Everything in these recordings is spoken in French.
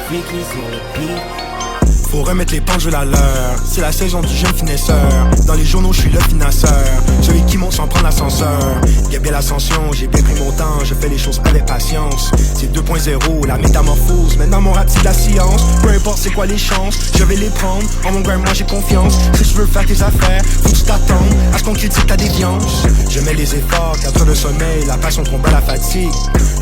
freaky sur le beat. Faut remettre les pendules à l'heure, c'est la saison du jeune finesseur. Dans les journaux je suis le financeur, celui qui monte sans prendre l'ascenseur. Y'a bien l'ascension, j'ai bien pris mon temps, je fais les choses avec patience. C'est 2.0, la métamorphose, maintenant mon rap c'est de la science. Peu importe c'est quoi les chances, je vais les prendre. En mon grind moi j'ai confiance, si tu veux faire tes affaires, faut que tu t'attendes à ce qu'on critique ta déviance. Je mets les efforts, 4 heures de sommeil, la passion combat la fatigue.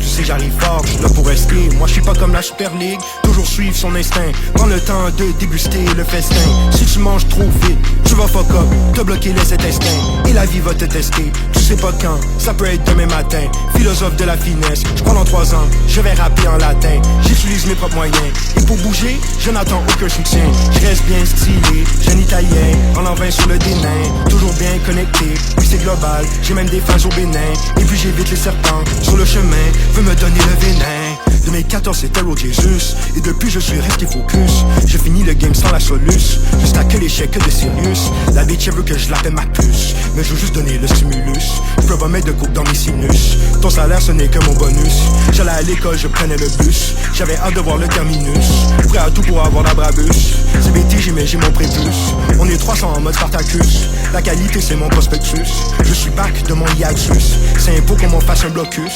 Tu sais j'arrive fort, je suis là pour rester. Moi je suis pas comme la Super League, toujours suivre son instinct. Prends le temps de déguster le festin. Si tu manges trop vite, tu vas fuck up, te bloquer les intestins. Et la vie va te tester, tu sais pas quand, ça peut être demain matin. Philosophe de la finesse, je prends dans 3 ans, je vais rapper en latin. J'utilise mes propres moyens, et pour bouger, je n'attends aucun soutien. Je reste bien stylé, jeune italien, en envin sur le dénain. Toujours bien connecté, oui c'est global, j'ai même des fans au Bénin. Et puis j'évite les serpents, sur le chemin, veut me donner le venin. 2014 c'était Road Jesus, et depuis je suis resté focus. Je finis le game sans la soluce, juste à que l'échec de Sirius. La bitch elle veut que je l'appelle ma puce, mais je veux juste donner le stimulus. Je peux pas mettre de coupe dans mes sinus, ton salaire ce n'est que mon bonus. J'allais à l'école, je prenais le bus, j'avais hâte de voir le terminus. Prêt à tout pour avoir la brabus, c'est BTG mais j'ai mon prépuce. On est 300 en mode Spartacus, la qualité c'est mon prospectus. Je suis back de mon hiatus, c'est impôt qu'on m'en fasse un blocus.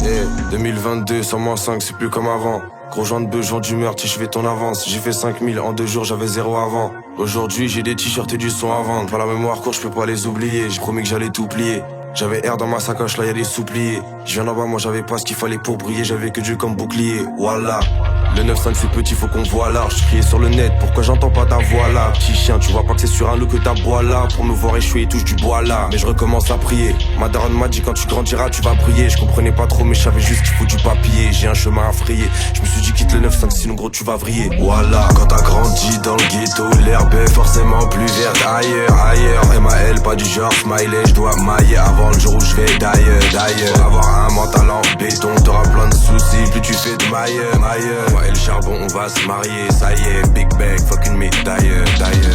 Yeah, 2022, 100-5, c'est plus comme avant. Gros joint de bœuf, joint d'humeur, je vais ton avance. J'ai fait 5000 en 2 jours, j'avais 0 avant. Aujourd'hui, j'ai des t-shirts et du son à vendre. Pas la mémoire courte, je peux pas les oublier. J'ai promis que j'allais tout plier. J'avais air dans ma sacoche, là y'a des soupliers. Je viens d'en bas, moi j'avais pas ce qu'il fallait pour briller. J'avais que Dieu comme bouclier, voilà. Le 9-5 c'est petit, faut qu'on voit large. J'criais sur le net, pourquoi j'entends pas ta voix là? Petit chien, tu vois pas que c'est sur un loup que t'aboies là. Pour me voir échouer, touche du bois là. Mais je recommence à prier. Ma daronne m'a dit quand tu grandiras, tu vas briller. Je comprenais pas trop, mais je savais juste qu'il faut du papier. J'ai un chemin à frayer. Je me suis dit quitte le 9-5, sinon gros tu vas vriller. Voilà, quand t'as grandi dans le ghetto, l'herbe est forcément plus verte ailleurs. MAL, pas du genre smiley, je dois mailler avant le jour où je vais d'ailleurs. Avoir un mental en béton, t'auras plein de soucis, plus tu fais de maille. Moi et le charbon, on va se marier, ça y est, big bag, fuck une médaille.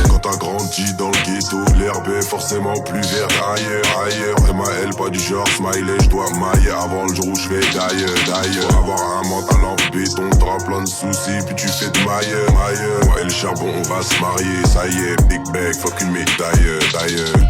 Quand t'as grandi dans le ghetto, l'herbe est forcément plus verte ailleurs. MAL, pas du genre smiley, je dois mailler avant le jour où je vais d'ailleurs. Avoir un mental en béton, t'auras plein de soucis, puis tu fais de maille. Moi et le charbon, on va se marier, ça y est, big bag, fuck une médaille d'ailleurs.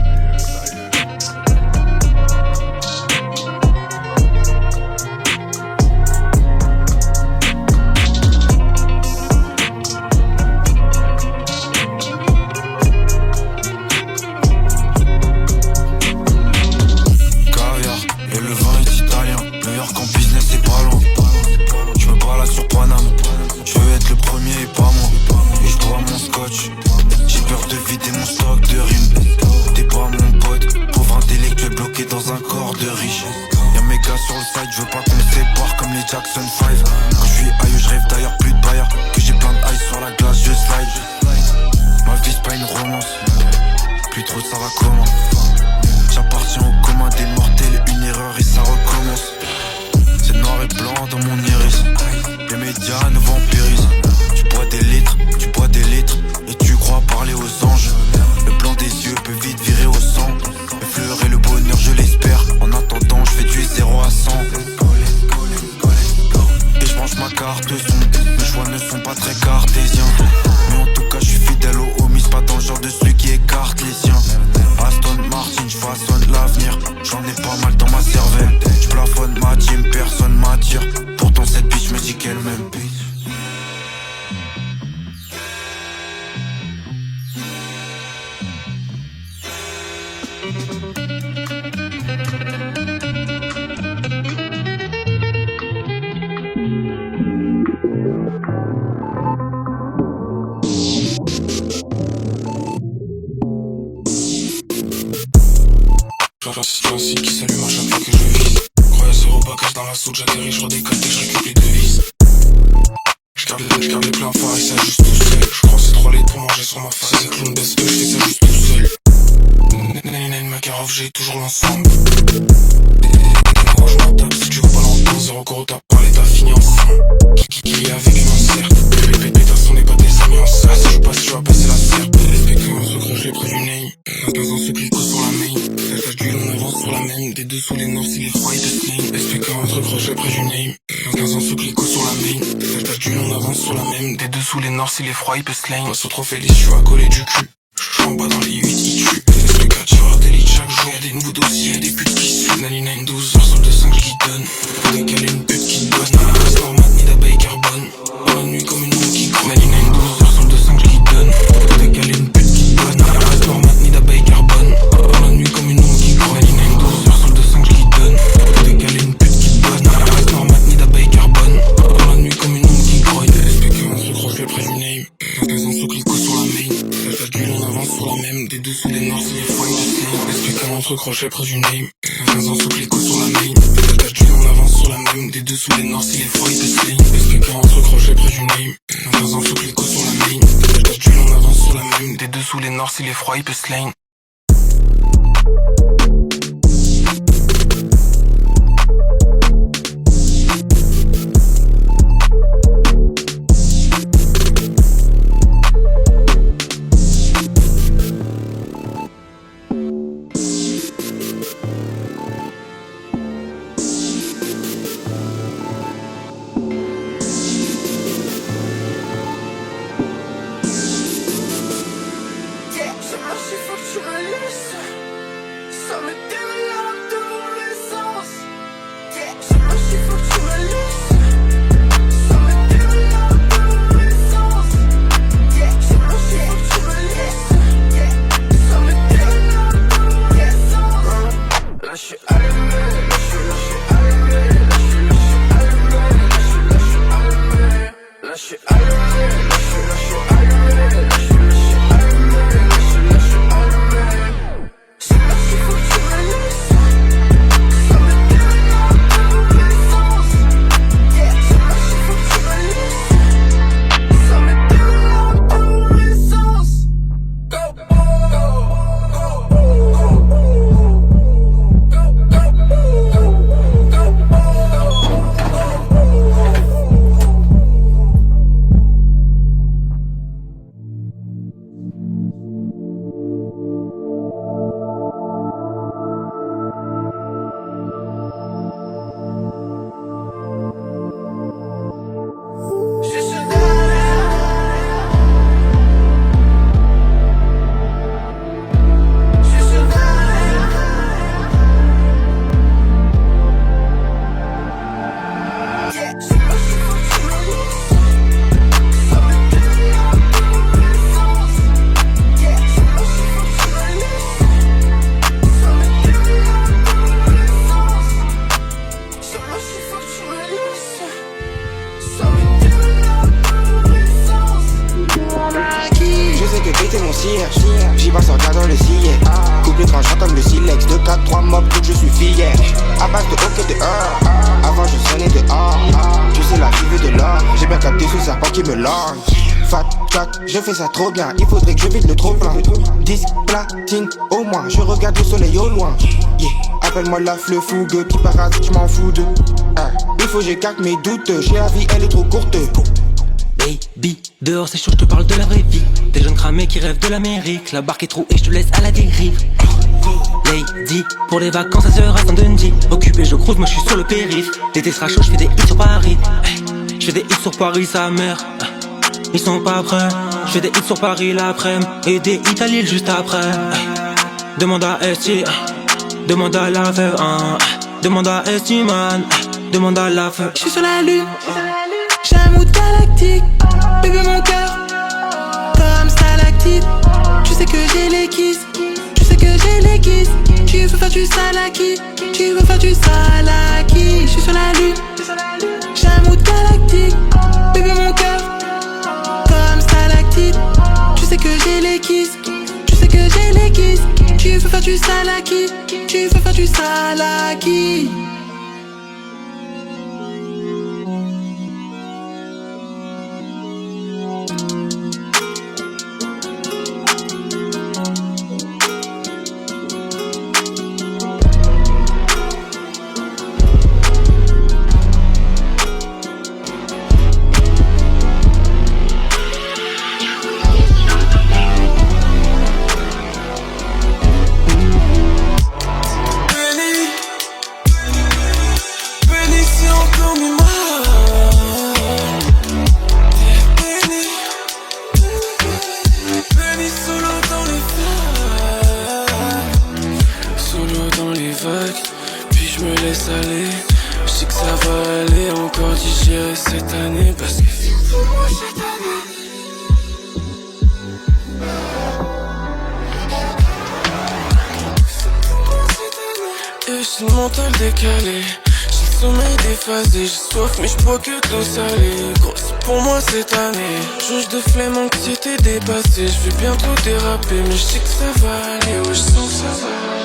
Jackson 5. Quand je suis ailleurs, je rêve d'ailleurs, plus de bailleur. Que j'ai plein de ice sur la glace, je slide. Ma vie c'est pas une romance, plus trop ça va comment. J'appartiens au commun des mortels, une erreur et ça recommence. C'est noir et blanc dans mon iris. Les médias nous vampirisent. Tu bois des litres et tu crois parler aux anges. Le blanc des yeux peut vite virer au sang. Effleurer le bonheur, je l'espère. En attendant, je fais du 0 à 100. Je branche ma carte son, mes choix ne sont pas très cartésiens. Mais en tout cas je suis fidèle aux homies, pas dans le genre de celui qui écarte les siens. Aston Martin, je façonne l'avenir, j'en ai pas mal dans ma cervelle. Je plafonne ma team, personne m'attire. Pourtant cette bitch me dit qu'elle m'aime. Classique qui s'allume à chaque fois que je vise. Croyez zéro bagage dans la soude, j'atterris, je redécolle et je récupère les devises. Je garde les pleins phares et ça juste tout seul. Je crois c'est 3 litres pour manger sur ma face. C'est clown baisse peu, je fais ça juste tout seul. Ma carotte, j'ai toujours l'ensemble. Moi je m'en tape si tu veux pas l'entendre. dans 0 gros t'as parlé ta fini enceinte. Qui est avec une inserte. Pétasse, n'est pas des amis en ça. Si je passe, tu vas passer la serpe. Respecte-moi, ce crochet près du name. À 15 ans, ce clico sur la main. Tâche d'huile, on avance sur la même. Des deux sous les nord, si les froids, ils te slingent. Explique-moi, ce crochet près du name. À 15 ans, ce clico sur la main. Tâche d'huile, on avance sur la même. Des deux sous les nord, si les froids, ils te slingent. Pas sur trop félix, je suis à coller du cul. Je suis en bas dans les 8, ils tuent. Explique à tireur d'élite chaque jour. Y'a des nouveaux dossiers, des putes qui suivent. Nanina, une 12 heures, solde de 5 qui donne. Faut décaler une pute qui donne. Reste normal, ni d'abeille carbone. Dans la nuit comme une moue qui court. Nanina, une 12 heures, solde de 5 qui donne. Faut décaler une pute qui donne. Reste normal, ni d'abeille carbone. Dans la nuit comme une moue qui court. Nanina, une 12 heures, solde de 5 qui donne. Faut décaler une pute qui donne. Reste normal, ni d'abeille carbone. Dans la nuit comme une moue qui grogne. Explique-moi, ce crochet près du name. 15 ans, sous clico sur la main. Tâche d'huile, on avance sur la même. Des deux sous les noirs, si les fois ils te slingent. Explique-moi, entre crochet près du name. 15 ans, sous clico sur la main. Tâche d'huile, on avance sur la même. Des deux sous les noirs, si les fois ils te slingent. Explique-moi, entre crochet près du name. 15 ans, sous clico sur la main. Tâche d'huile, on avance sur la même. Des deux sous les noirs, si les froids ils te slingent. J'y passe en regardant le ciel. Couple tranchant comme le silex. 2, 4, 3 mobs, donc je suis fier. À base de hockey dehors. Avant je sonnais dehors. Je sais l'arrivée de l'or. J'ai bien capté ce serpent qui me langue. Fat Jack, je fais ça trop bien. Il faudrait que je vide le trop plein. Disque platine, au moins je regarde le soleil au loin. Yeah. Appelle-moi la fleu fougue qui parasite, je m'en fous de. Il faut que j'écarte mes doutes. J'ai la vie, elle est trop courte. Baby, dehors c'est chaud, je te parle de la vraie vie. Des jeunes cramés qui rêvent de l'Amérique. La barque est trop et je te laisse à la dérive. Lady, pour les vacances ça sera sans Dundee. Occupé je cruise, moi je suis sur le périph'. L'été sera chaud, je fais des hits sur Paris. Je fais des hits sur Paris, sa mère. Ils sont pas prêts. Je fais des hits sur Paris l'après-midi. Et des hits à Lille juste après. Demande à Esti, demande à la feuille. Demande à Esti man, demande à la feuille. Je suis sur la lune. J'ai un mood galactique, bébé mon cœur, comme stalactite. Tu sais que j'ai les kisses, tu sais que j'ai les kisses. Tu veux faire du salaki, tu veux faire du salaki. Je suis sur la lune, j'ai un mood galactique, bébé mon cœur, comme stalactite. Tu sais que j'ai les kisses, tu sais que j'ai les kisses. Tu veux faire du salaki, tu veux faire du salaki. laisse aller. Je sais que ça va aller, encore digérer cette année. Parce que c'est pour moi cette année. Et j'ai le mental décalé, j'ai le sommeil déphasé, j'ai soif mais j'bois que de l'eau salée. Gros c'est pour moi cette année, jauge de flemme, anxiété dépassée. J'vais bientôt déraper mais j'sais que ça va aller, ouais j'sens que ça va aller.